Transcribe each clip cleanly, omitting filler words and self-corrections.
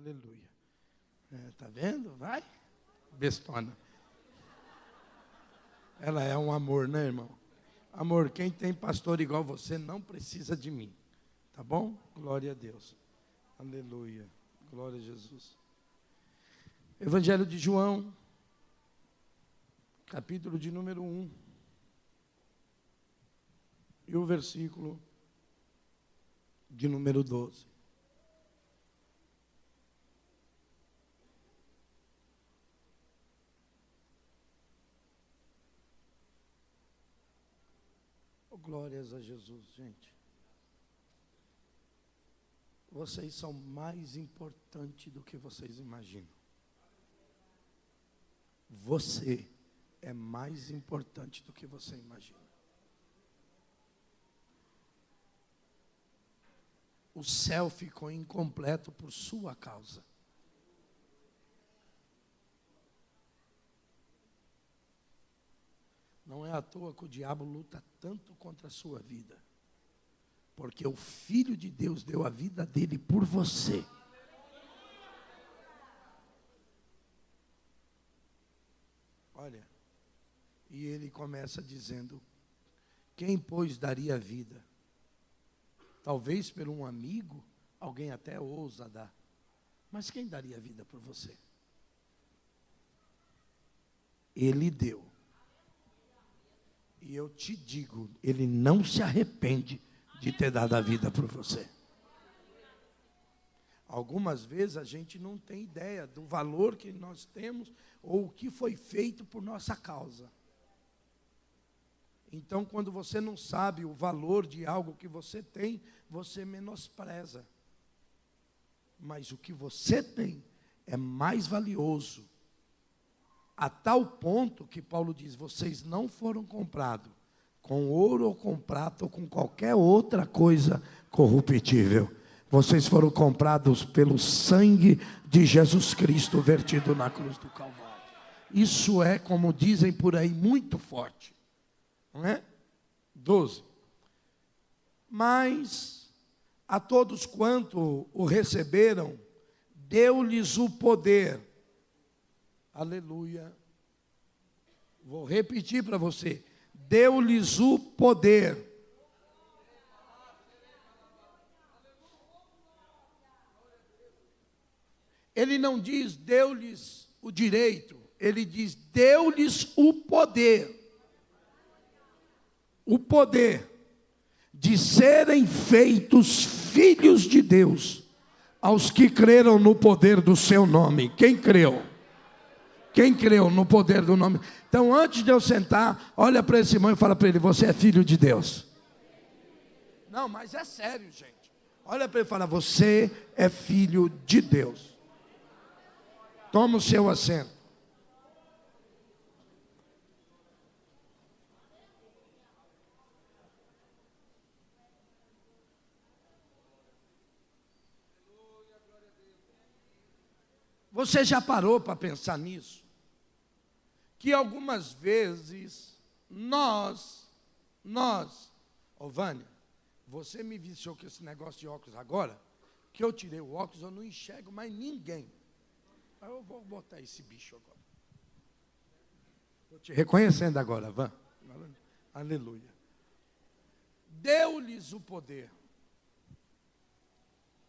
Aleluia. Tá vendo? Vai. Bestona. Ela é um amor, né, irmão? Amor, quem tem pastor igual você não precisa de mim. Tá bom? Glória a Deus. Aleluia. Glória a Jesus. Evangelho de João, capítulo de número 1. E o versículo de número 12. Oh, glórias a Jesus, gente. Vocês são mais importantes do que vocês imaginam. Você é mais importante do que você imagina. O céu ficou incompleto por sua causa. Não é à toa que o diabo luta tanto contra a sua vida. Porque o Filho de Deus deu a vida dele por você. Olha, e ele começa dizendo: quem, pois, daria vida? Talvez por um amigo, alguém até ousa dar. Mas quem daria vida por você? Ele deu. E eu te digo, ele não se arrepende de ter dado a vida por você. Algumas vezes a gente não tem ideia do valor que nós temos ou o que foi feito por nossa causa. Então, quando você não sabe o valor de algo que você tem, você menospreza. Mas o que você tem é mais valioso. A tal ponto que Paulo diz: vocês não foram comprados com ouro ou com prata ou com qualquer outra coisa corruptível. Vocês foram comprados pelo sangue de Jesus Cristo vertido na cruz do Calvário. Isso é, como dizem por aí, muito forte. Não é? 12. Mas a todos quanto o receberam, deu-lhes o poder. Aleluia. Vou repetir para você. Deu-lhes o poder. Ele não diz deu-lhes o direito, ele diz deu-lhes o poder. O poder de serem feitos filhos de Deus, aos que creram no poder do seu nome. Quem creu? Quem creu no poder do nome? Então, antes de eu sentar, olha para esse irmão e fala para ele: você é filho de Deus. Não, mas é sério, gente. Olha para ele e fala: você é filho de Deus. Toma o seu assento. Você já parou para pensar nisso? Que algumas vezes ô Vânia, você me viciou com esse negócio de óculos agora, que eu tirei o óculos, eu não enxergo mais ninguém. Aí eu vou botar esse bicho agora. Estou te reconhecendo agora, Vã. Aleluia. Deu-lhes o poder.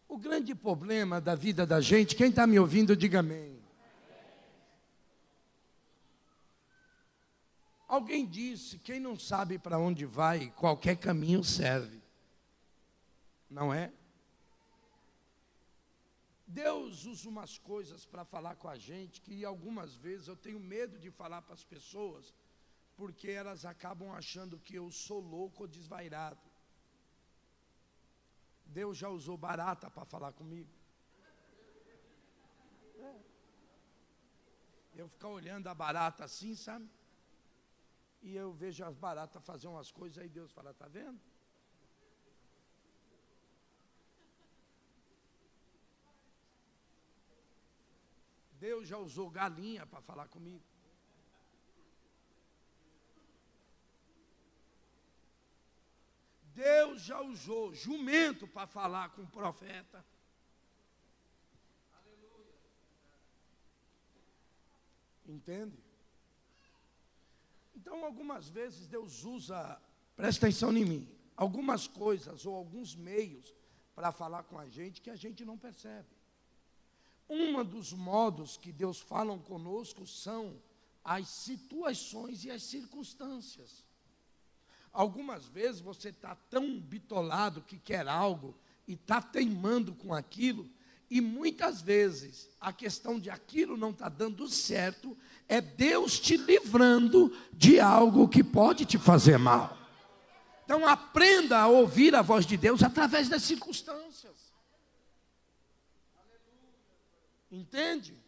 O grande problema da vida da gente, quem está me ouvindo, diga amém. Alguém disse, quem não sabe para onde vai, qualquer caminho serve. Não é? Deus usa umas coisas para falar com a gente, que algumas vezes eu tenho medo de falar para as pessoas, porque elas acabam achando que eu sou louco ou desvairado. Deus já usou barata para falar comigo. Eu ficar olhando a barata assim, sabe? E eu vejo as baratas fazer umas coisas, aí Deus fala: está vendo? Deus já usou galinha para falar comigo. Deus já usou jumento para falar com o profeta. Aleluia. Entende? Então, algumas vezes Deus usa, presta atenção em mim, algumas coisas ou alguns meios para falar com a gente que a gente não percebe. Um dos modos que Deus fala conosco são as situações e as circunstâncias. Algumas vezes você está tão bitolado que quer algo e está teimando com aquilo, e muitas vezes a questão de aquilo não está dando certo é Deus te livrando de algo que pode te fazer mal. Então aprenda a ouvir a voz de Deus através das circunstâncias. Entende?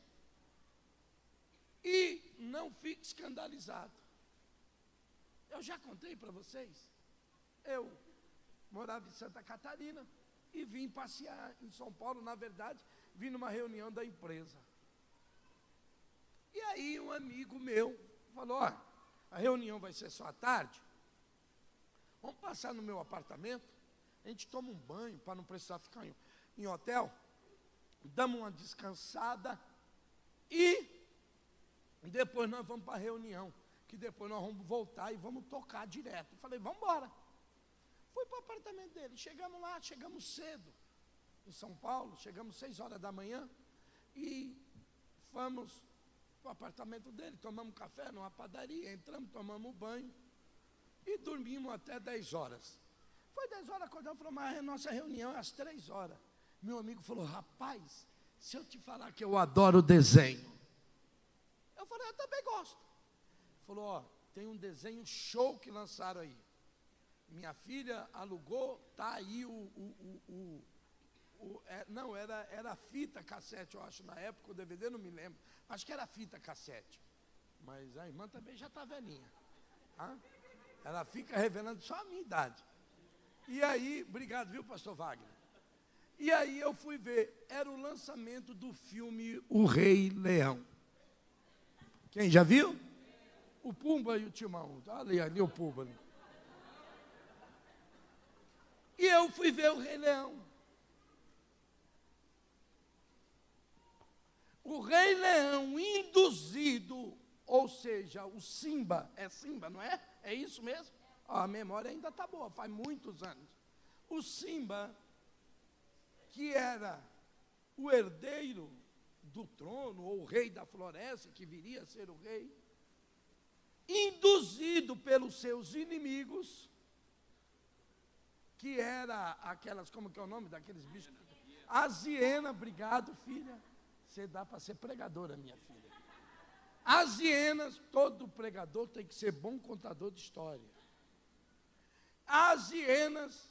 E não fique escandalizado. Eu já contei para vocês. Eu morava em Santa Catarina e vim passear em São Paulo. Na verdade, vim numa reunião da empresa. E aí um amigo meu falou, ó, a reunião vai ser só à tarde. Vamos passar no meu apartamento, a gente toma um banho para não precisar ficar em hotel, damos uma descansada e depois nós vamos para a reunião, que depois nós vamos voltar e vamos tocar direto. Eu falei, vamos embora. Fui para o apartamento dele, chegamos lá, chegamos cedo, em São Paulo, chegamos 6 horas da manhã e fomos para o apartamento dele, tomamos café numa padaria, entramos, tomamos banho e dormimos até 10 horas. Foi 10 horas, acordamos e falou, mas a nossa reunião é às 3 horas. Meu amigo falou, rapaz, se eu te falar que eu adoro desenho. Eu falei, eu também gosto. Ele falou, ó, tem um desenho show que lançaram aí. Minha filha alugou, tá aí não, era fita cassete, eu acho, na época, o DVD não me lembro. Acho que era fita cassete. Mas a irmã também já está velhinha. Tá? Ela fica revelando só a minha idade. E aí, obrigado, viu, pastor Wagner? E aí eu fui ver, era o lançamento do filme O Rei Leão. Quem já viu? O Pumba e o Timão. Ali o Pumba. Ali. E eu fui ver o Rei Leão. O Rei Leão induzido, ou seja, o Simba, é Simba, não é? É isso mesmo? A memória ainda está boa, faz muitos anos. O Simba, que era o herdeiro do trono, ou o rei da floresta, que viria a ser o rei, induzido pelos seus inimigos, que era aquelas, como que é o nome daqueles bichos? As hienas, obrigado, filha. Você dá para ser pregadora, minha filha. As hienas, todo pregador tem que ser bom contador de história. As hienas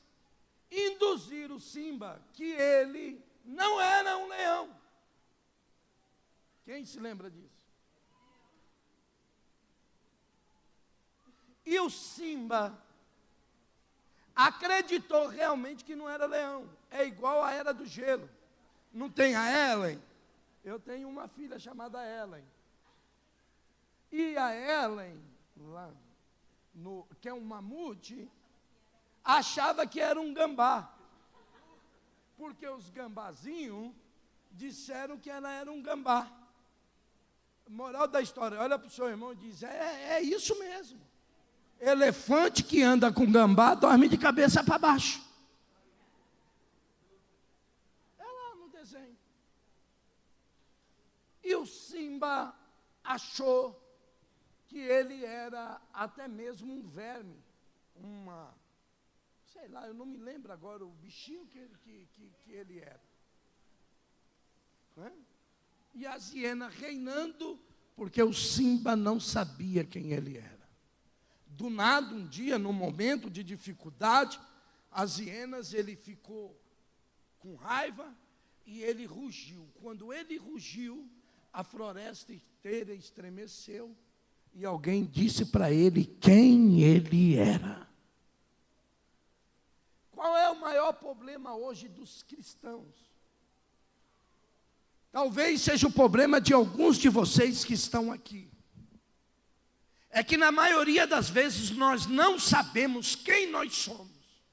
induziram Simba que ele não era um leão. Quem se lembra disso? E o Simba acreditou realmente que não era leão. É igual à Era do Gelo. Não tem a Ellen? Eu tenho uma filha chamada Ellen. E a Ellen, lá que é um mamute, achava que era um gambá. Porque os gambazinhos disseram que ela era um gambá. Moral da história, olha para o seu irmão e diz, é isso mesmo. Elefante que anda com gambá dorme de cabeça para baixo. É lá no desenho. E o Simba achou que ele era até mesmo um verme, sei lá, eu não me lembro agora o bichinho que ele era. Né? E as hienas reinando, porque o Simba não sabia quem ele era. Do nada, um dia, num momento de dificuldade, as hienas, ele ficou com raiva e ele rugiu. Quando ele rugiu, a floresta inteira estremeceu e alguém disse para ele quem ele era. Qual é o maior problema hoje dos cristãos? Talvez seja o problema de alguns de vocês que estão aqui. É que na maioria das vezes nós não sabemos quem nós somos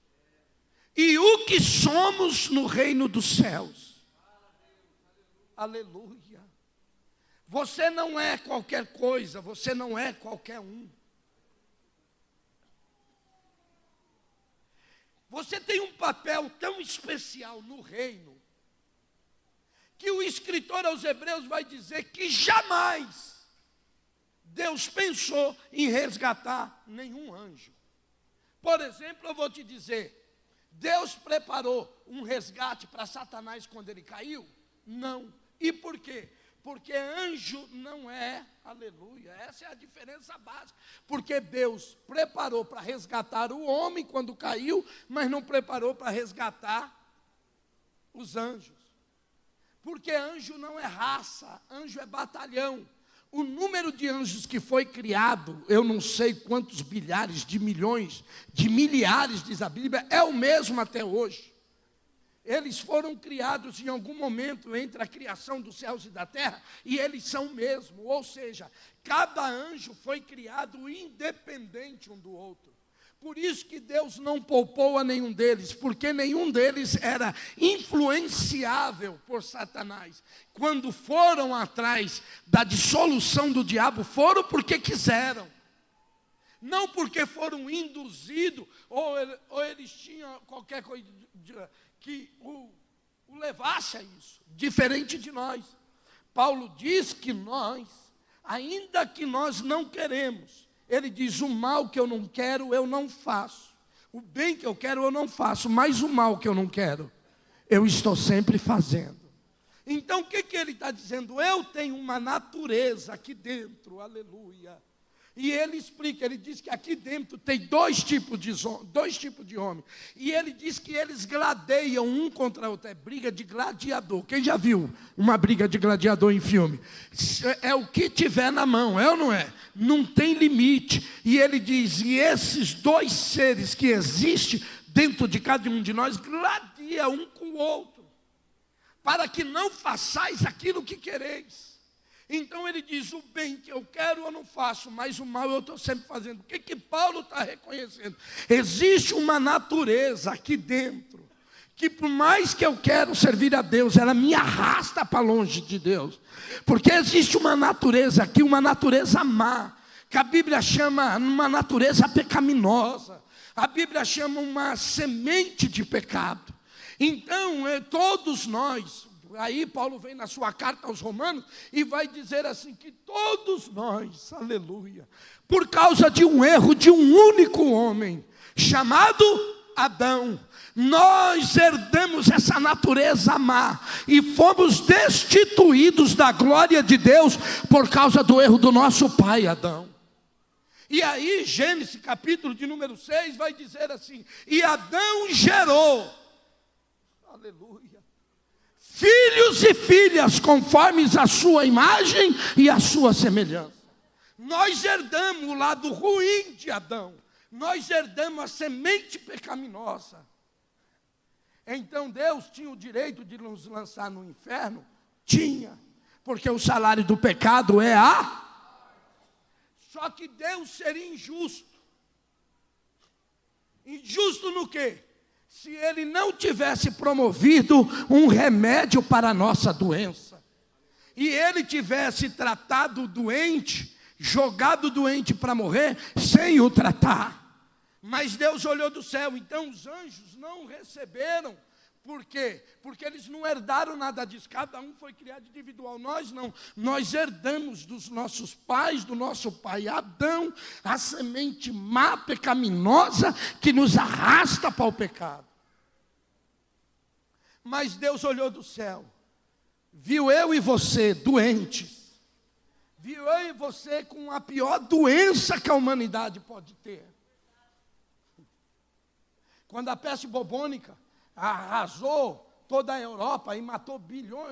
e o que somos no reino dos céus. Aleluia. Você não é qualquer coisa, você não é qualquer um. Você tem um papel tão especial no reino, que o escritor aos Hebreus vai dizer que jamais Deus pensou em resgatar nenhum anjo. Por exemplo, eu vou te dizer, Deus preparou um resgate para Satanás quando ele caiu? Não. E por quê? Porque anjo não é, aleluia, essa é a diferença básica. Porque Deus preparou para resgatar o homem quando caiu, mas não preparou para resgatar os anjos. Porque anjo não é raça, anjo é batalhão. O número de anjos que foi criado, eu não sei quantos bilhares de milhões, de milhares, diz a Bíblia, é o mesmo até hoje. Eles foram criados em algum momento entre a criação dos céus e da terra, e eles são o mesmo. Ou seja, cada anjo foi criado independente um do outro. Por isso que Deus não poupou a nenhum deles, porque nenhum deles era influenciável por Satanás. Quando foram atrás da dissolução do diabo, foram porque quiseram. Não porque foram induzidos, ou eles tinham qualquer coisa que o levasse a isso. Diferente de nós. Paulo diz que nós, ainda que nós não queremos, ele diz, o mal que eu não quero, eu não faço. O bem que eu quero, eu não faço. Mas o mal que eu não quero, eu estou sempre fazendo. Então, o que ele está dizendo? Eu tenho uma natureza aqui dentro, aleluia. E ele explica, ele diz que aqui dentro tem dois tipos de homem. E ele diz que eles gladeiam um contra o outro. É briga de gladiador. Quem já viu uma briga de gladiador em filme? É o que tiver na mão, é ou não é? Não tem limite. E ele diz, e esses dois seres que existem dentro de cada um de nós, gladiam um com o outro. Para que não façais aquilo que quereis. Então ele diz, o bem que eu quero eu não faço, mas o mal eu estou sempre fazendo. O que Paulo está reconhecendo? Existe uma natureza aqui dentro, que por mais que eu quero servir a Deus, ela me arrasta para longe de Deus. Porque existe uma natureza aqui, uma natureza má, que a Bíblia chama uma natureza pecaminosa. A Bíblia chama uma semente de pecado. Então, todos nós... Aí Paulo vem na sua carta aos Romanos e vai dizer assim que todos nós, aleluia, por causa de um erro de um único homem, chamado Adão, nós herdamos essa natureza má e fomos destituídos da glória de Deus por causa do erro do nosso pai Adão. E aí Gênesis capítulo de número 6 vai dizer assim, e Adão gerou, aleluia, filhos e filhas conformes a sua imagem e a sua semelhança. Nós herdamos o lado ruim de Adão. Nós herdamos a semente pecaminosa. Então Deus tinha o direito de nos lançar no inferno? Tinha. Porque o salário do pecado é a... Só que Deus seria injusto. Injusto no quê? Se ele não tivesse promovido um remédio para a nossa doença, e ele tivesse tratado o doente, jogado o doente para morrer, sem o tratar. Mas Deus olhou do céu, então os anjos não receberam. Por quê? Porque eles não herdaram nada disso, cada um foi criado individual, nós não. Nós herdamos dos nossos pais, do nosso pai Adão, a semente má, pecaminosa, que nos arrasta para o pecado. Mas Deus olhou do céu, viu eu e você doentes, viu eu e você com a pior doença que a humanidade pode ter. Quando a peste bubônica arrasou toda a Europa e matou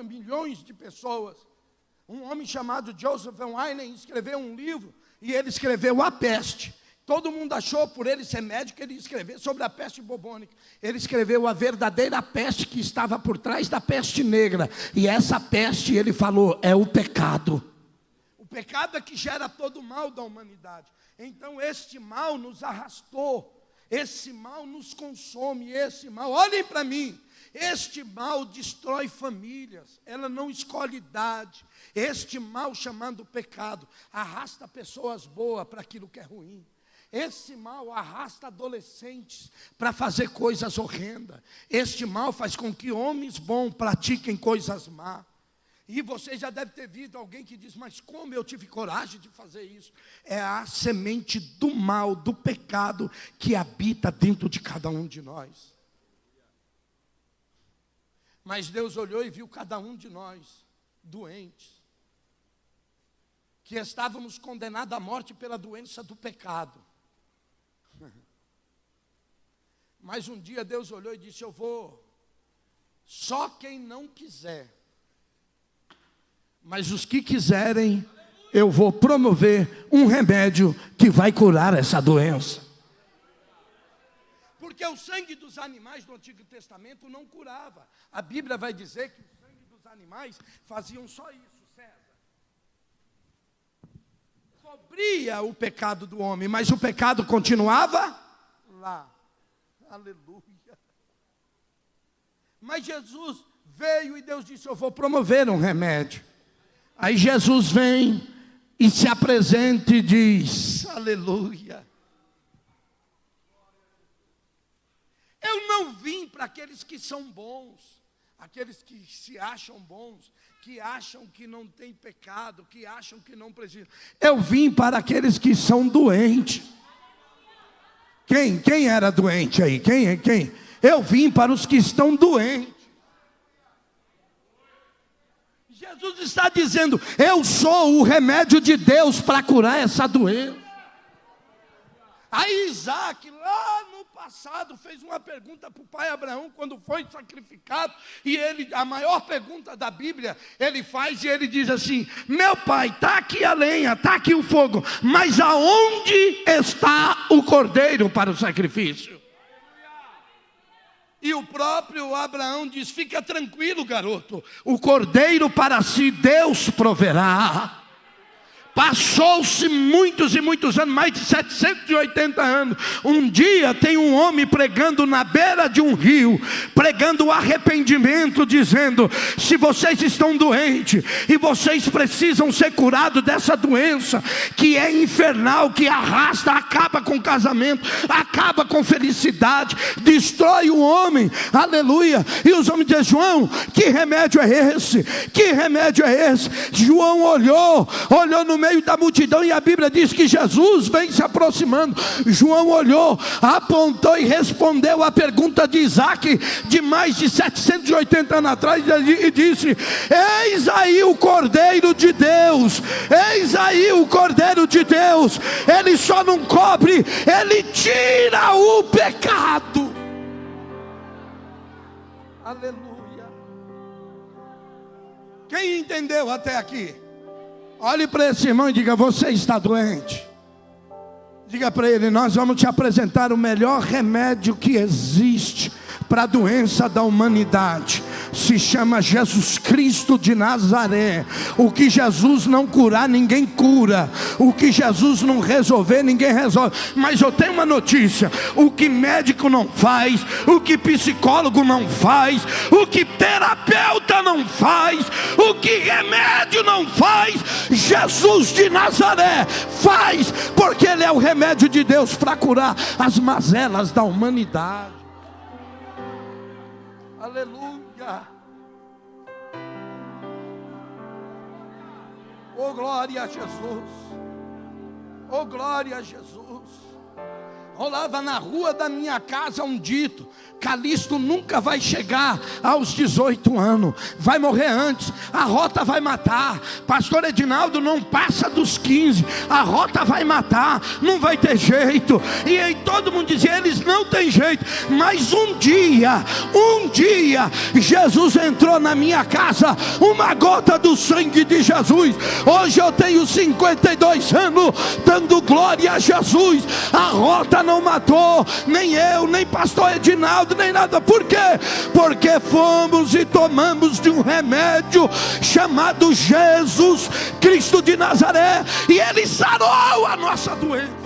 milhões de pessoas, um homem chamado Joseph Van Wynen escreveu um livro, e ele escreveu A Peste. Todo mundo achou por ele ser médico, ele escreveu sobre a peste bubônica. Ele escreveu a verdadeira peste que estava por trás da peste negra. E essa peste, ele falou, é o pecado. O pecado é que gera todo o mal da humanidade. Então este mal nos arrastou. Esse mal nos consome, esse mal, olhem para mim, Este mal destrói famílias, ela não escolhe idade. Este mal chamado pecado arrasta pessoas boas para aquilo que é ruim. Esse mal arrasta adolescentes para fazer coisas horrendas. Este mal faz com que homens bons pratiquem coisas más. E você já deve ter visto alguém que diz, mas como eu tive coragem de fazer isso? É a semente do mal, do pecado, que habita dentro de cada um de nós. Mas Deus olhou e viu cada um de nós doentes, que estávamos condenados à morte pela doença do pecado. Mas um dia Deus olhou e disse, eu vou, só quem não quiser, mas os que quiserem, eu vou promover um remédio que vai curar essa doença. Porque o sangue dos animais do Antigo Testamento não curava. A Bíblia vai dizer que o sangue dos animais faziam só isso, César. Cobria o pecado do homem, mas o pecado continuava lá. Aleluia. Mas Jesus veio e Deus disse, eu vou promover um remédio. Aí Jesus vem e se apresenta e diz, aleluia. Eu não vim para aqueles que são bons, aqueles que se acham bons, que acham que não tem pecado, que acham que não precisam. Eu vim para aqueles que são doentes. Quem era doente aí? Quem? Eu vim para os que estão doentes. Jesus está dizendo, eu sou o remédio de Deus para curar essa doença. Aí Isaac, lá no passado, fez uma pergunta para o pai Abraão, quando foi sacrificado, e ele, a maior pergunta da Bíblia, ele faz e ele diz assim, meu pai, está aqui a lenha, está aqui o fogo, mas aonde está o cordeiro para o sacrifício? E o próprio Abraão diz, fica tranquilo, garoto, o cordeiro para si Deus proverá. Passou-se muitos e muitos anos, mais de 780 anos. Um dia tem um homem pregando na beira de um rio, pregando o arrependimento, dizendo, se vocês estão doentes, e vocês precisam ser curados dessa doença, que é infernal, que arrasta, acaba com o casamento, acaba com felicidade, destrói o homem, aleluia. E os homens dizem, João, que remédio é esse? Que remédio é esse? João olhou no meio da multidão, e a Bíblia diz que Jesus vem se aproximando. João olhou, apontou e respondeu a pergunta de Isaac, de mais de 780 anos atrás, e disse, eis aí o Cordeiro de Deus, eis aí o Cordeiro de Deus, ele só não cobre, ele tira o pecado. Aleluia. Quem entendeu até aqui? Olhe para esse irmão e diga, você está doente? Diga para ele, nós vamos te apresentar o melhor remédio que existe para a doença da humanidade. Se chama Jesus Cristo de Nazaré. O que Jesus não curar, ninguém cura. O que Jesus não resolver, ninguém resolve. Mas eu tenho uma notícia, o que médico não faz, o que psicólogo não faz, o que terapeuta não faz, o que remédio não faz, Jesus de Nazaré faz, porque Ele é o remédio de Deus para curar as mazelas da humanidade. Aleluia. Oh glória a Jesus. Oh glória a Jesus. Rolava na rua da minha casa um dito: Calixto nunca vai chegar aos 18 anos, vai morrer antes, a rota vai matar. Pastor Edinaldo não passa dos 15, a rota vai matar, não vai ter jeito. E aí todo mundo dizia, eles não tem jeito. Mas um dia, Jesus entrou na minha casa, uma gota do sangue de Jesus. Hoje eu tenho 52 anos, dando glória a Jesus. A rota não matou, nem eu, nem pastor Edinaldo, nem nada. Por quê? Porque fomos e tomamos de um remédio chamado Jesus Cristo de Nazaré, e Ele sarou a nossa doença.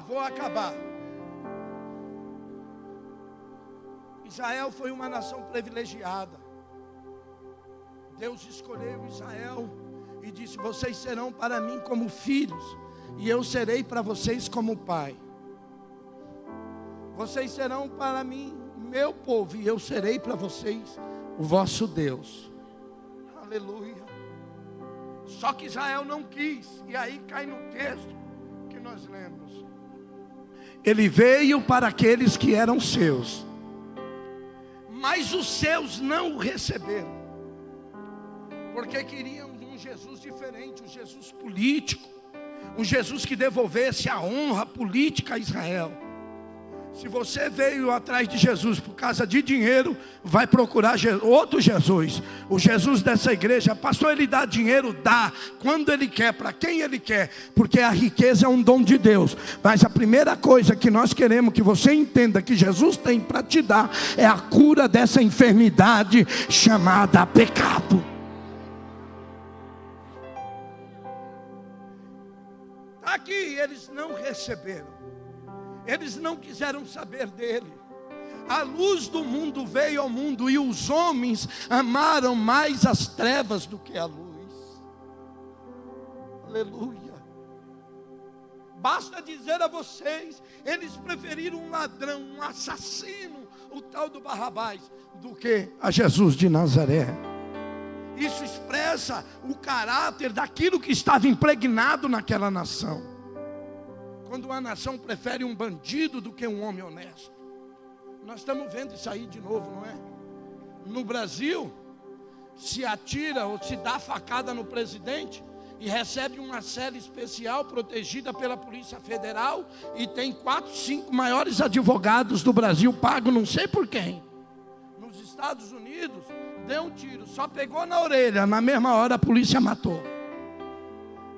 vou acabar. Israel foi uma nação privilegiada. Deus escolheu Israel e disse: vocês serão para mim como filhos, e eu serei para vocês como pai. Vocês serão para mim meu povo, e eu serei para vocês o vosso Deus. Aleluia. Só que Israel não quis, e aí cai no texto que nós lemos. Ele veio para aqueles que eram seus, mas os seus não o receberam, porque queriam um Jesus diferente, um Jesus político, um Jesus que devolvesse a honra política a Israel. Se você veio atrás de Jesus por causa de dinheiro, vai procurar outro Jesus. O Jesus dessa igreja: pastor, ele dá dinheiro? Dá, quando ele quer, para quem ele quer, porque a riqueza é um dom de Deus. Mas a primeira coisa que nós queremos que você entenda que Jesus tem para te dar é a cura dessa enfermidade chamada pecado. Aqui eles não receberam. Eles não quiseram saber dele. A luz do mundo veio ao mundo, e os homens amaram mais as trevas do que a luz. Aleluia. Basta dizer a vocês, eles preferiram um ladrão, um assassino, o tal do Barrabás, do que a Jesus de Nazaré. Isso expressa o caráter daquilo que estava impregnado naquela nação. Quando uma nação prefere um bandido do que um homem honesto. Nós estamos vendo isso aí de novo, não é? No Brasil, se atira ou se dá facada no presidente e recebe uma cela especial protegida pela Polícia Federal, e tem 4, 5 maiores advogados do Brasil pagos não sei por quem. Nos Estados Unidos, deu um tiro, só pegou na orelha, na mesma hora a polícia matou.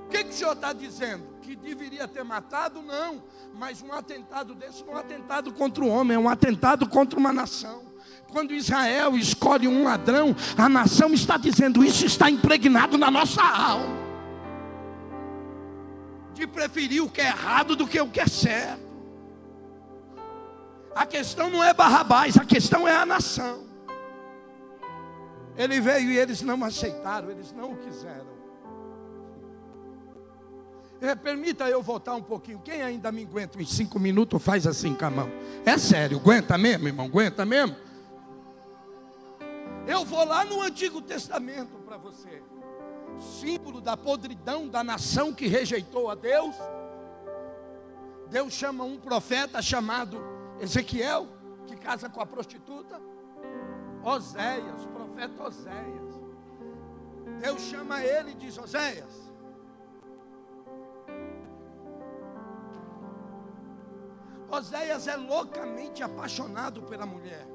O que o senhor está dizendo? Que deveria ter matado? Não, mas um atentado desse não é um atentado contra o homem, é um atentado contra uma nação. Quando Israel escolhe um ladrão, a nação está dizendo: isso está impregnado na nossa alma, de preferir o que é errado do que o que é certo. A questão não é Barrabás, a questão é a nação. Ele veio e eles não aceitaram, eles não o quiseram. Permita eu voltar um pouquinho. Quem ainda me aguenta em 5 minutos, faz assim com a mão. É sério, aguenta mesmo, irmão? Aguenta mesmo? Eu vou lá no Antigo Testamento para você. Símbolo da podridão da nação que rejeitou a Deus. Deus chama um profeta chamado Ezequiel, que casa com a prostituta. Oséias, profeta Oséias. Deus chama ele e diz: Oséias, Oséias é loucamente apaixonado pela mulher.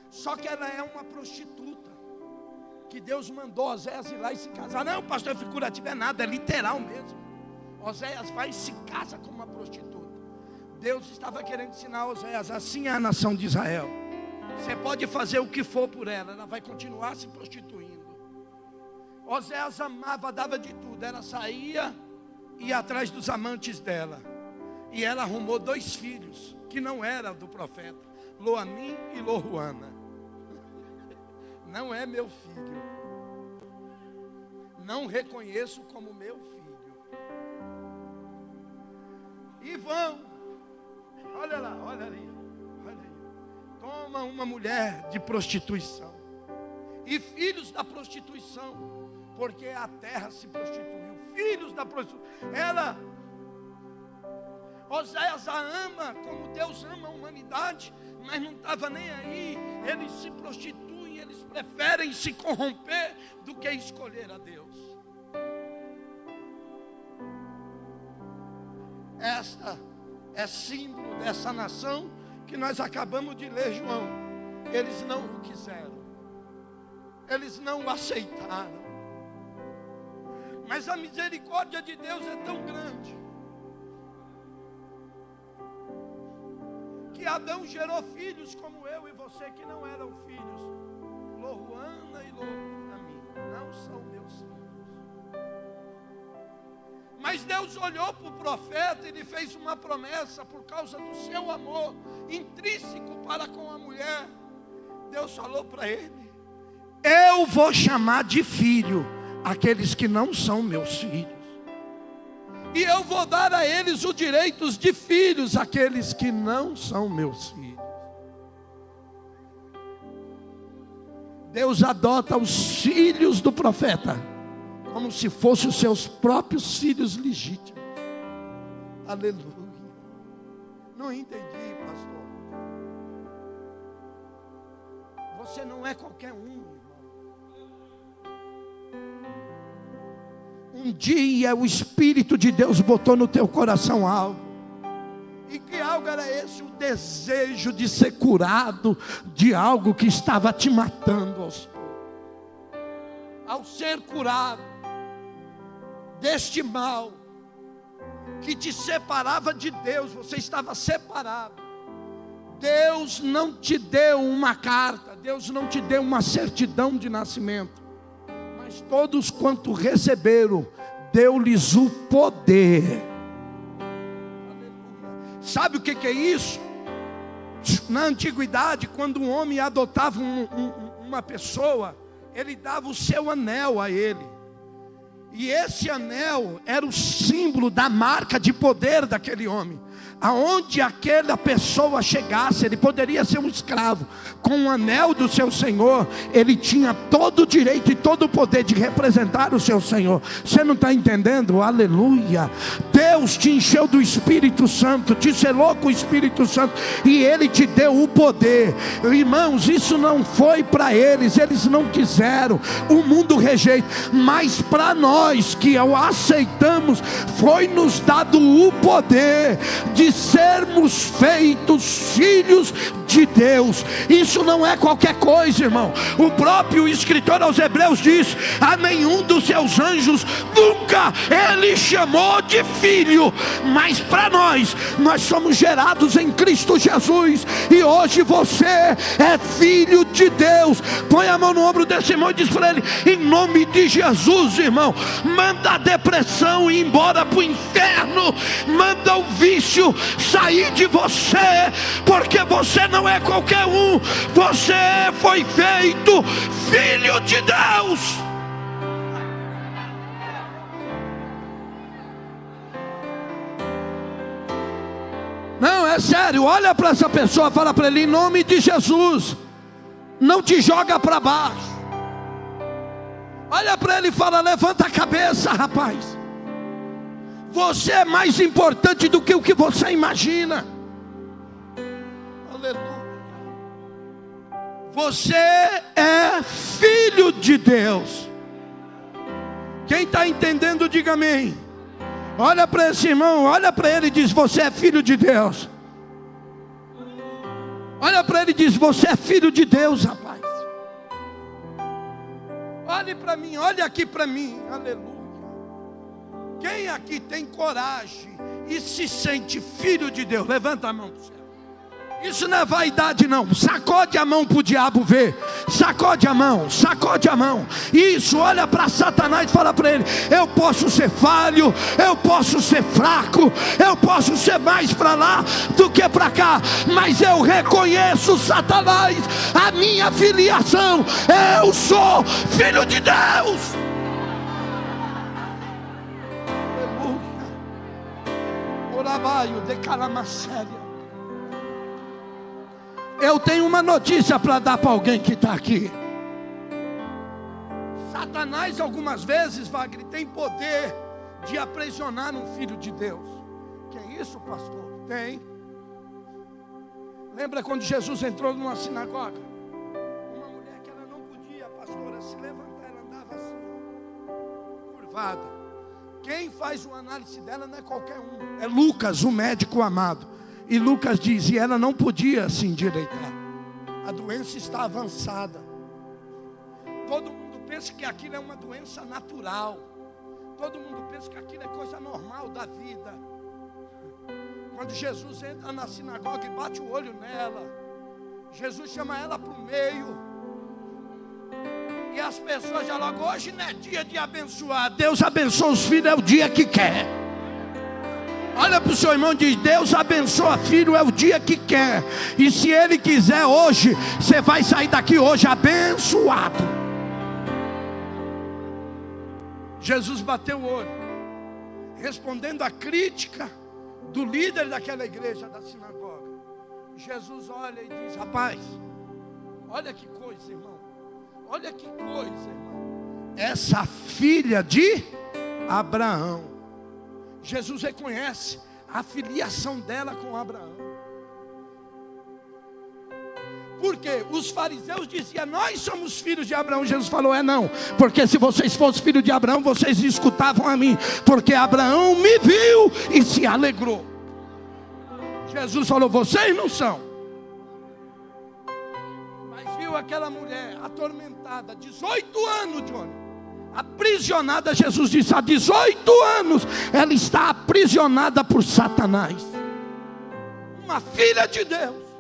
Só que ela é uma prostituta, que Deus mandou Oséias ir lá e se casar. Não, pastor, figurativo é nada, é literal mesmo. Oséias vai e se casa com uma prostituta. Deus estava querendo ensinar a Oséias: assim é a nação de Israel. Você pode fazer o que for por ela, ela vai continuar se prostituindo. Oséias amava, dava de tudo. Ela saía e ia atrás dos amantes dela. E ela arrumou 2 filhos, que não eram do profeta, Loamim e Loruana. Não é meu filho. Não reconheço como meu filho. E vão, olha lá, olha ali, olha aí. Toma uma mulher de prostituição. E filhos da prostituição, porque a terra se prostituiu. Filhos da prostituição. Oséias a ama como Deus ama a humanidade, mas não estava nem aí. Eles se prostituem, eles preferem se corromper do que escolher a Deus. Esta é símbolo dessa nação que nós acabamos de ler, João. Eles não o quiseram, eles não o aceitaram. Mas a misericórdia de Deus é tão grande que Adão gerou filhos como eu e você, que não eram filhos. Loruana e Loamim não são meus filhos. Mas Deus olhou para o profeta e lhe fez uma promessa por causa do seu amor intrínseco para com a mulher. Deus falou para ele: eu vou chamar de filho aqueles que não são meus filhos, e eu vou dar a eles os direitos de filhos aqueles que não são meus filhos. Deus adota os filhos do profeta como se fossem os seus próprios filhos legítimos. Aleluia. Não entendi, pastor. Você não é qualquer um, irmão. Um dia o Espírito de Deus botou no teu coração algo. E que algo era esse? O desejo de ser curado de algo que estava te matando aos poucos. Ao ser curado deste mal que te separava de Deus, você estava separado. Deus não te deu uma carta, Deus não te deu uma certidão de nascimento, mas todos quanto receberam, deu-lhes o poder. Sabe o que é isso? Na antiguidade, quando um homem adotava uma pessoa, ele dava o seu anel a ele. E esse anel era o símbolo da marca de poder daquele homem. Aonde aquela pessoa chegasse, ele poderia ser um escravo. Com o anel do seu senhor, ele tinha todo o direito e todo o poder de representar o seu senhor. Você não está entendendo? Aleluia. Deus te encheu do Espírito Santo, te selou com o Espírito Santo, e Ele te deu o poder. Irmãos, isso não foi para eles, eles não quiseram, o mundo rejeita. Mas para nós que o aceitamos, foi nos dado o poder de sermos feitos filhos de Deus. Isso não é qualquer coisa, irmão. O próprio escritor aos Hebreus diz: a nenhum dos seus anjos nunca ele chamou de filho. Mas para nós somos gerados em Cristo Jesus, e hoje você é filho de Deus. Põe a mão no ombro desse irmão e diz para ele: em nome de Jesus, irmão, manda a depressão ir embora para o inferno, manda o vício sair de você, porque você não é qualquer um, você foi feito filho de Deus. Não, é sério. Olha para essa pessoa, fala para ele: em nome de Jesus, não te joga para baixo. Olha para ele e fala: levanta a cabeça, rapaz. Você é mais importante do que o que você imagina. Aleluia. Você é filho de Deus. Quem está entendendo, diga amém. Olha para esse irmão, olha para ele e diz: você é filho de Deus. Olha para ele e diz: você é filho de Deus, rapaz. Olhe para mim, olha aqui para mim. Aleluia. Quem aqui tem coragem e se sente filho de Deus? Levanta a mão para o céu. Isso não é vaidade não. Sacode a mão para o diabo ver. Sacode a mão, sacode a mão. Isso, olha para Satanás e fala para ele: eu posso ser falho, eu posso ser fraco, eu posso ser mais para lá do que para cá, mas eu reconheço, Satanás, a minha filiação. Eu sou filho de Deus. Eu tenho uma notícia para dar para alguém que está aqui. Satanás algumas vezes, Wagner, tem poder de aprisionar um filho de Deus. Que é isso, pastor? Tem. Lembra quando Jesus entrou numa sinagoga? Uma mulher que ela não podia, pastora, se levantar, ela andava assim, curvada. Quem faz uma análise dela não é qualquer um, é Lucas, o médico amado. E Lucas diz: e ela não podia se endireitar, a doença está avançada. Todo mundo pensa que aquilo é uma doença natural, todo mundo pensa que aquilo é coisa normal da vida. Quando Jesus entra na sinagoga e bate o olho nela, Jesus chama ela para o meio. E as pessoas já logo, hoje não é dia de abençoar. Deus abençoa os filhos, é o dia que quer. Olha para o seu irmão e diz: Deus abençoa filho, é o dia que quer. E se Ele quiser hoje, você vai sair daqui hoje abençoado. Jesus bateu o olho, respondendo à crítica do líder daquela igreja, da sinagoga. Jesus olha e diz: rapaz, olha que coisa, irmão. Olha que coisa, irmão. Essa filha de Abraão. Jesus reconhece a filiação dela com Abraão. Porque os fariseus diziam: nós somos filhos de Abraão. Jesus falou: não, porque se vocês fossem filhos de Abraão, vocês escutavam a mim, porque Abraão me viu e se alegrou. Jesus falou: vocês não são. Mas viu aquela mulher atormentada, 18 anos, Johnny, aprisionada. Jesus disse: há 18 anos ela está aprisionada por Satanás. Uma filha de Deus.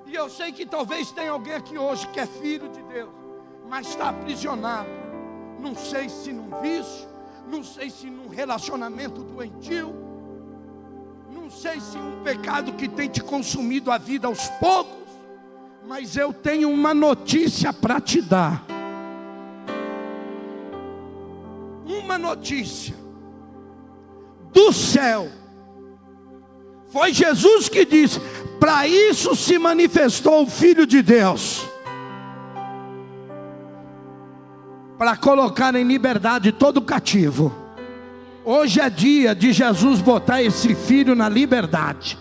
E eu sei que talvez tenha alguém aqui hoje que é filho de Deus, mas está aprisionado. Não sei se num vício, não sei se num relacionamento doentio, não sei se um pecado que tem te consumido a vida aos poucos. Mas eu tenho uma notícia para te dar. Uma notícia do céu. Foi Jesus que disse: para isso se manifestou o Filho de Deus, para colocar em liberdade todo cativo. Hoje é dia de Jesus botar esse filho na liberdade.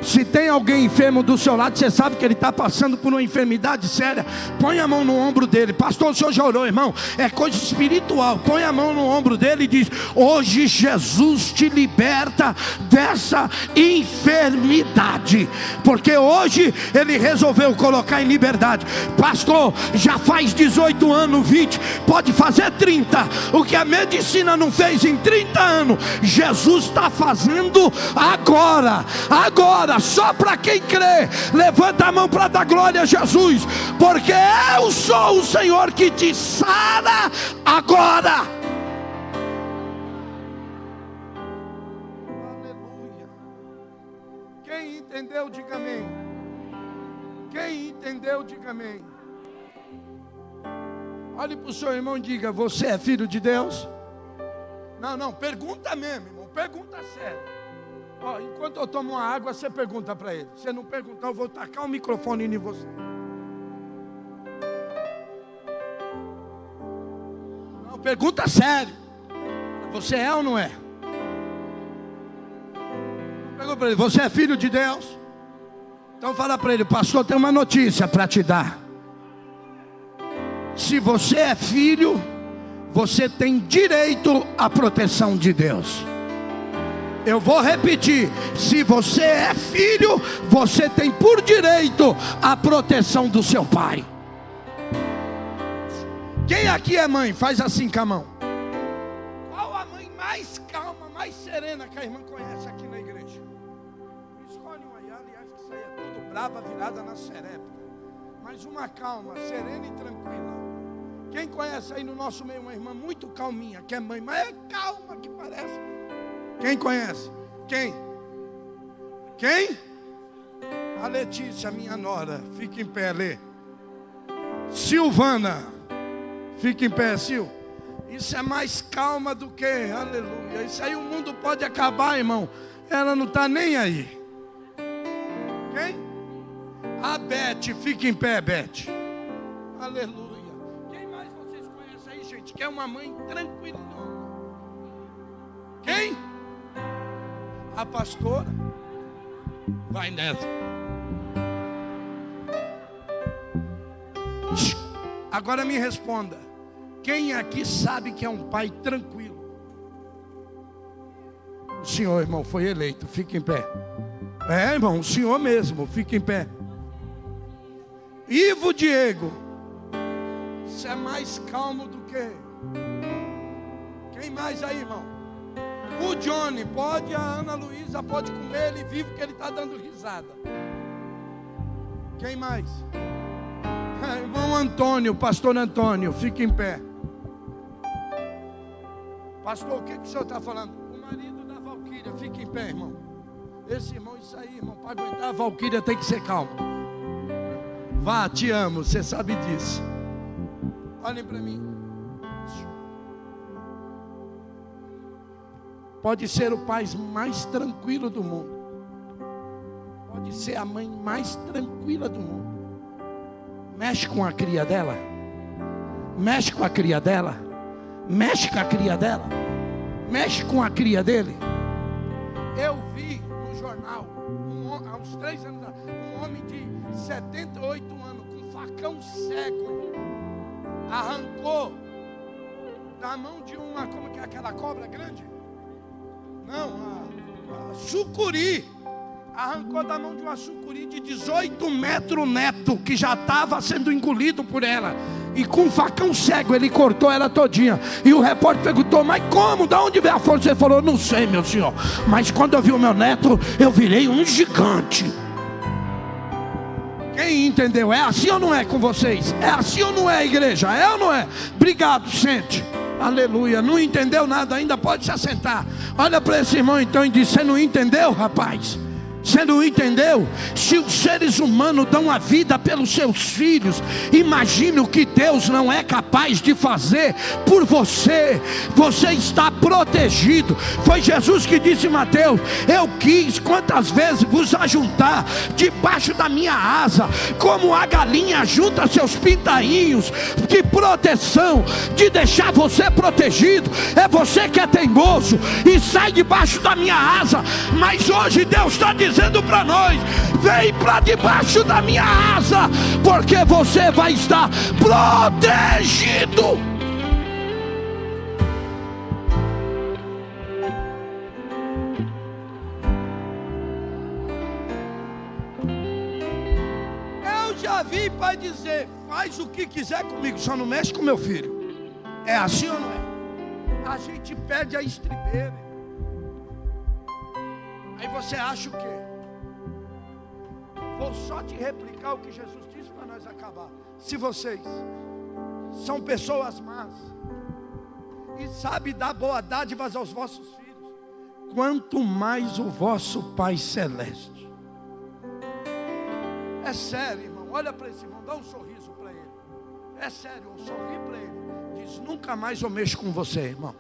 Se tem alguém enfermo do seu lado, você sabe que ele está passando por uma enfermidade séria, põe a mão no ombro dele. Pastor, o senhor já orou, irmão? É coisa espiritual. Põe a mão no ombro dele e diz: hoje Jesus te liberta dessa enfermidade, porque hoje ele resolveu colocar em liberdade. Pastor, já faz 18 anos, 20, pode fazer 30. O que a medicina não fez em 30 anos, Jesus está fazendo agora. Só para quem crê, levanta a mão para dar glória a Jesus, porque eu sou o Senhor que te sara agora. Aleluia. Quem entendeu, diga amém. Quem entendeu, diga amém. Olhe para o seu irmão e diga: você é filho de Deus? Não, pergunta mesmo, irmão, pergunta sério. Enquanto eu tomo uma água, você pergunta para ele. Se não perguntar, eu vou tacar o microfone em você. Não, pergunta sério. Você é ou não é? Pergunta para ele: você é filho de Deus? Então fala para ele: pastor, tem uma notícia para te dar. Se você é filho, você tem direito à proteção de Deus. Eu vou repetir: se você é filho, você tem por direito a proteção do seu pai. Quem aqui é mãe? Faz assim com a mão. Qual a mãe mais calma, mais serena que a irmã conhece aqui na igreja? Escolhe uma aí, aliás, que isso aí é tudo brava, virada na serepta. Mas uma calma, serena e tranquila. Quem conhece aí no nosso meio uma irmã muito calminha, que é mãe, mas é calma que parece. Quem conhece? Quem? A Letícia, minha nora. Fica em pé, Lê. Silvana. Fica em pé, Sil. Isso é mais calma do que, aleluia. Isso aí o mundo pode acabar, irmão. Ela não está nem aí. Quem? A Beth. Fica em pé, Beth. Aleluia. Quem mais vocês conhecem aí, gente? Que é uma mãe tranquila. Quem? A pastora. Vai nessa. Agora me responda: quem aqui sabe que é um pai tranquilo? O senhor, irmão, foi eleito. Fica em pé. É, irmão, o senhor mesmo. Fica em pé. Ivo Diego. Isso é mais calmo do que. Quem mais aí, irmão? O Johnny, pode, a Ana Luísa pode comer, ele vive que ele está dando risada. Quem mais? Irmão Antônio, pastor Antônio, fique em pé. Pastor, o que o senhor está falando? O marido da Valquíria, fique em pé, irmão. Esse irmão, isso aí, irmão, para aguentar a Valquíria tem que ser calmo. Vá, te amo, você sabe disso. Olhem para mim. Pode ser o pai mais tranquilo do mundo. Pode ser a mãe mais tranquila do mundo. Mexe com a cria dela. Mexe com a cria dela. Mexe com a cria dela. Mexe com a cria dele. Eu vi no jornal, há uns 3 anos, um homem de 78 anos, com facão cego, arrancou da mão de uma, como que é aquela cobra grande? Não, a sucuri. Arrancou da mão de uma sucuri de 18 metros neto, que já estava sendo engolido por ela. E com um facão cego ele cortou ela todinha. E o repórter perguntou: mas como? Da onde veio a força? Ele falou: não sei, meu senhor, mas quando eu vi o meu neto, eu virei um gigante. Quem entendeu? É assim ou não é com vocês? É assim ou não é, igreja? É ou não é? Obrigado, sente. Aleluia. Não entendeu nada ainda? Pode se assentar. Olha para esse irmão então e diz: você não entendeu, rapaz? Você não entendeu? Se os seres humanos dão a vida pelos seus filhos, imagine o que Deus não é capaz de fazer por você. Você está protegido. Foi Jesus que disse em Mateus: eu quis quantas vezes vos ajuntar debaixo da minha asa, como a galinha junta seus pintainhos. De proteção, de deixar você protegido. É você que é teimoso e sai debaixo da minha asa. Mas hoje Deus está dizendo para nós: vem para debaixo da minha asa, porque você vai estar protegido. Eu já vi pai dizer: faz o que quiser comigo, só não mexe com meu filho. É assim ou não é? A gente perde a estribeira. Aí você acha o quê? Vou só te replicar o que Jesus disse para nós acabar. Se vocês são pessoas más e sabem dar boas dádivas aos vossos filhos, quanto mais o vosso Pai Celeste. É sério, irmão. Olha para esse irmão, dá um sorriso para ele. É sério, um sorri para ele. Diz: nunca mais eu mexo com você, irmão.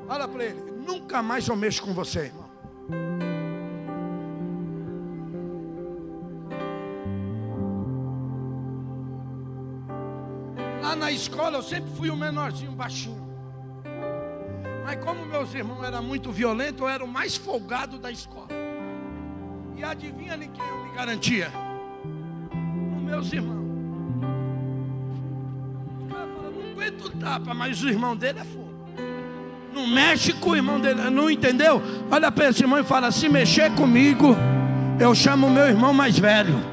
Olha para ele: nunca mais eu mexo com você, irmão. Lá na escola eu sempre fui o menorzinho, baixinho. Mas como meus irmãos eram muito violentos, eu era o mais folgado da escola. E adivinha de quem eu me garantia? Nos meus irmãos. Os caras falam: não aguento o tapa, mas o irmão dele é fogo. Não mexe com o irmão dele, não entendeu? Olha para esse irmão e fala: se mexer comigo, eu chamo o meu irmão mais velho.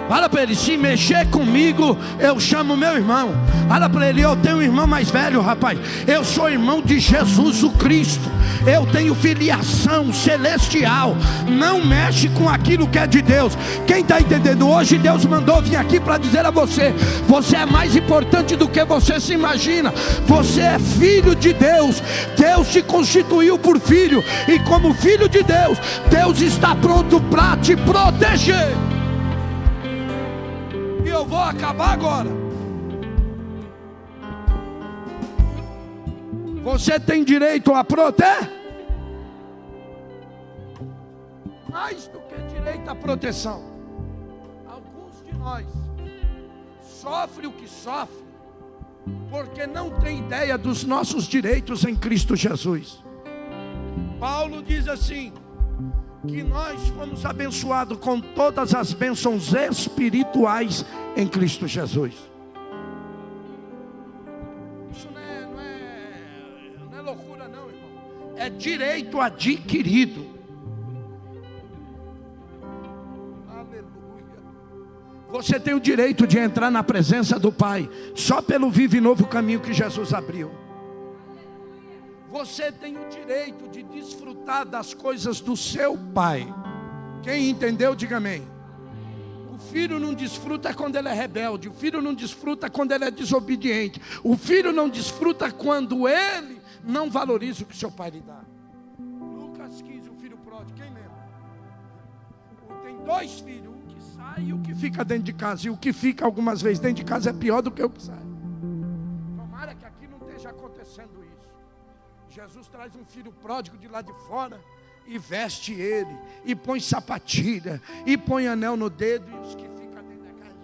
Fala para ele: se mexer comigo, eu chamo meu irmão. Fala para ele: eu tenho um irmão mais velho, rapaz. Eu sou irmão de Jesus o Cristo. Eu tenho filiação celestial. Não mexe com aquilo que é de Deus. Quem está entendendo? Hoje Deus mandou vir aqui para dizer a você: você é mais importante do que você se imagina. Você é filho de Deus. Deus te constituiu por filho. E como filho de Deus, Deus está pronto para te proteger. E eu vou acabar agora. Você tem direito a proteger, mais do que direito à proteção. Alguns de nós sofrem o que sofrem porque não tem ideia dos nossos direitos em Cristo Jesus. Paulo diz assim: que nós fomos abençoados com todas as bênçãos espirituais em Cristo Jesus. Isso não é loucura não, irmão. É direito adquirido. Aleluia. Você tem o direito de entrar na presença do Pai só pelo vivo e novo caminho que Jesus abriu. Você tem o direito de desfrutar das coisas do seu Pai. Quem entendeu, diga amém. O filho não desfruta quando ele é rebelde. O filho não desfruta quando ele é desobediente. O filho não desfruta quando ele não valoriza o que seu pai lhe dá. Lucas 15, o filho pródigo, quem lembra? Tem 2 filhos, o que sai e o que fica dentro de casa. E o que fica algumas vezes dentro de casa é pior do que o que sai. Tomara que aqui não esteja acontecendo isso. Jesus traz um filho pródigo de lá de fora e veste ele, e põe sapatilha, e põe anel no dedo, e os que ficam dentro da casa.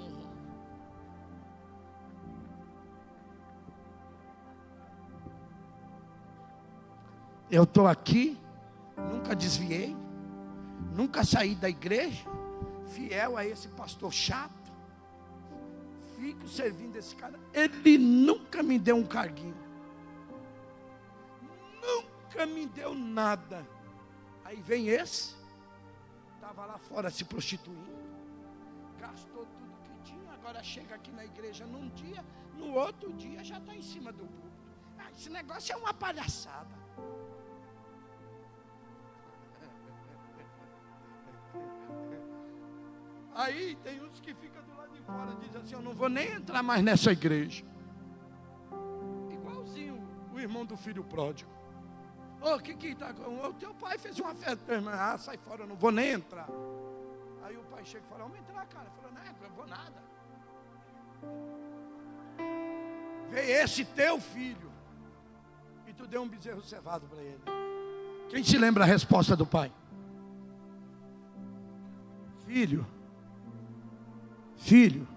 Eu estou aqui, nunca desviei, nunca saí da igreja, fiel a esse pastor chato, fico servindo esse cara. Ele nunca me deu um carguinho, nunca me deu nada. Aí vem esse, estava lá fora se prostituindo, gastou tudo que tinha, agora chega aqui na igreja num dia, no outro dia já está em cima do púlpito. Esse negócio é uma palhaçada. Aí tem uns que ficam do lado de fora, dizem assim, eu não vou nem entrar mais nessa igreja. Igualzinho o irmão do filho pródigo. O que tá? O teu pai fez uma festa. Ah, sai fora, eu não vou nem entrar. Aí o pai chega e fala, vamos entrar, cara. Ele falou, não, eu vou nada. Vê esse teu filho e tu deu um bezerro cevado para ele. Quem se lembra a resposta do pai? Filho, filho,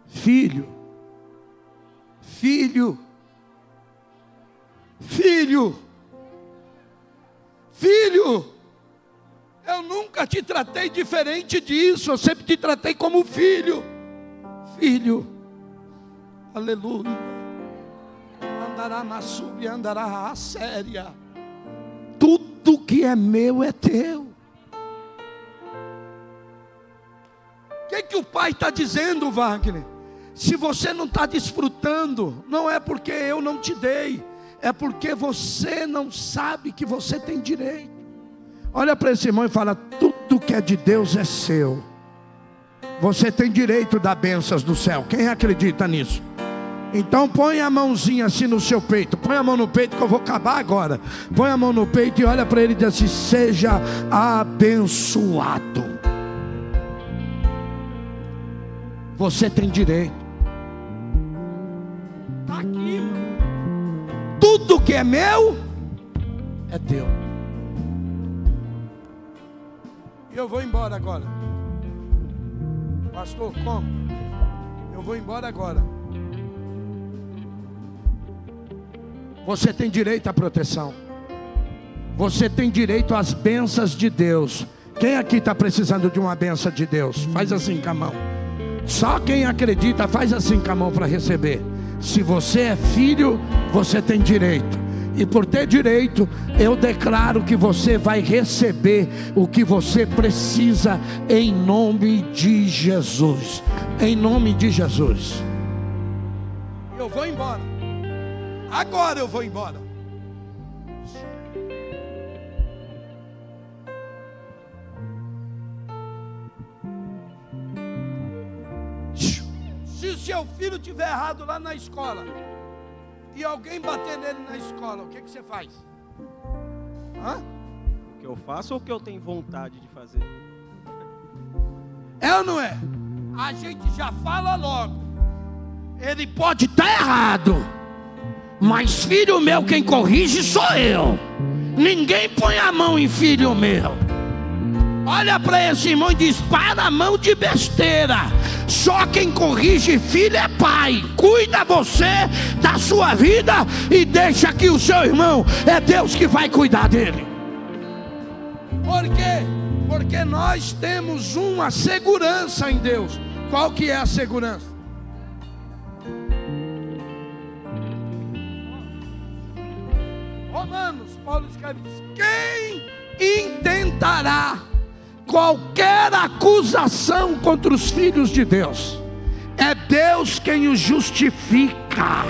filho, filho, filho. Filho, eu nunca te tratei diferente disso, eu sempre te tratei como filho. Filho, aleluia. Andará na sub, andará a séria. Tudo que é meu é teu. O que o pai está dizendo, Wagner? Se você não está desfrutando, não é porque eu não te dei, é porque você não sabe que você tem direito. Olha para esse irmão e fala, tudo que é de Deus é seu. Você tem direito das bênçãos do céu. Quem acredita nisso? Então põe a mãozinha assim no seu peito. Põe a mão no peito que eu vou acabar agora. Põe a mão no peito e olha para ele e diz assim, seja abençoado. Você tem direito. Está aqui, mano. Tudo que é meu é teu. E eu vou embora agora. Pastor, como? Eu vou embora agora. Você tem direito à proteção. Você tem direito às bênçãos de Deus. Quem aqui está precisando de uma bênção de Deus? Faz assim com a mão. Só quem acredita faz assim com a mão para receber. Se você é filho, você tem direito. E por ter direito, eu declaro que você vai receber o que você precisa em nome de Jesus. Em nome de Jesus. Eu vou embora. Agora eu vou embora. Se seu filho estiver errado lá na escola e alguém bater nele na escola, o que você faz? Hã? O que eu faço ou o que eu tenho vontade de fazer? É ou não é? A gente já fala logo. Ele pode estar errado, mas filho meu, quem corrige sou eu. Ninguém põe a mão em filho meu. Olha para esse irmão e diz, para a mão de besteira. Só quem corrige filho é pai. Cuida você da sua vida e deixa que o seu irmão, é Deus que vai cuidar dele. Por quê? Porque nós temos uma segurança em Deus. Qual que é a segurança? Romanos, Paulo escreve, quem intentará qualquer acusação contra os filhos de Deus? É Deus quem os justifica.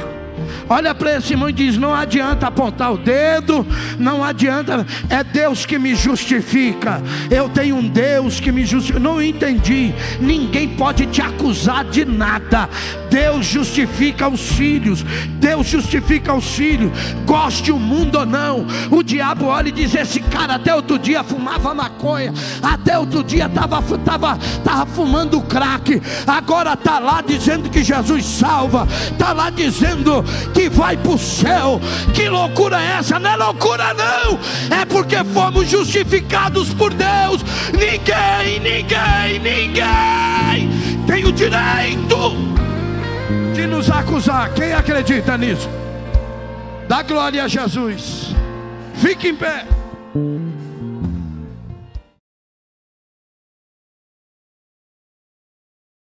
Olha para esse irmão e diz: não adianta apontar o dedo, não adianta, é Deus que me justifica. Eu tenho um Deus que me justifica. Não entendi. Ninguém pode te acusar de nada. Deus justifica os filhos. Deus justifica os filhos. Goste o mundo ou não. O diabo olha e diz: esse cara até outro dia fumava maconha, até outro dia estava fumando crack, agora está lá dizendo que Jesus salva, está lá dizendo que vai para o céu. Que loucura é essa? Não é loucura não, é porque fomos justificados por Deus. Ninguém tem o direito de nos acusar. Quem acredita nisso? Dá glória a Jesus. Fique em pé.